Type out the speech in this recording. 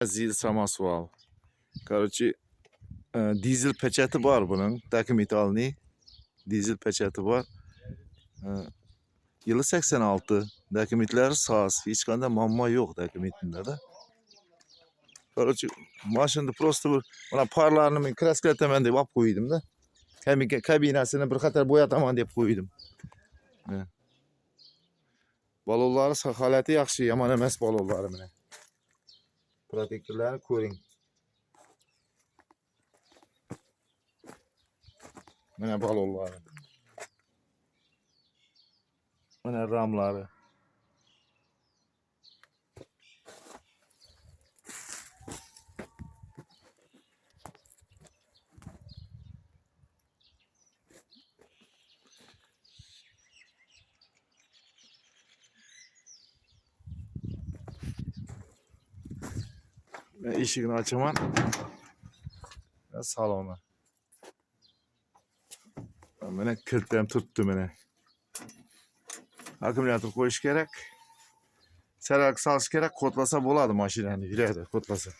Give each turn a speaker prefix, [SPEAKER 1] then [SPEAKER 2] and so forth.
[SPEAKER 1] Zil Samasval. Короче, dizel peçeti var bunun. Dokumentalni. Dizel peçeti var. Yılı 86. Dokumentleri sağız. Hiç kanda mamma yok dokumentinde de. Короче, maşında prosto bir buna parlarını men kraskataman deb olib qo'ydim da. Kabinasini bir qator bo'yataman deb qo'ydim. Balonlari holati yaxshi, yomon emas balonlari mana. Protektorlarni ko'ring. Mana balonlari. Mana ramlari. Ben eshigini ochaman. Saloni. Mana kilitni ham turibdi mana. Akkumulyator qo'yish kerak. Sarak solish kerak, qo'tlasa bo'ladi mashinani, yuradi, qo'tlasa.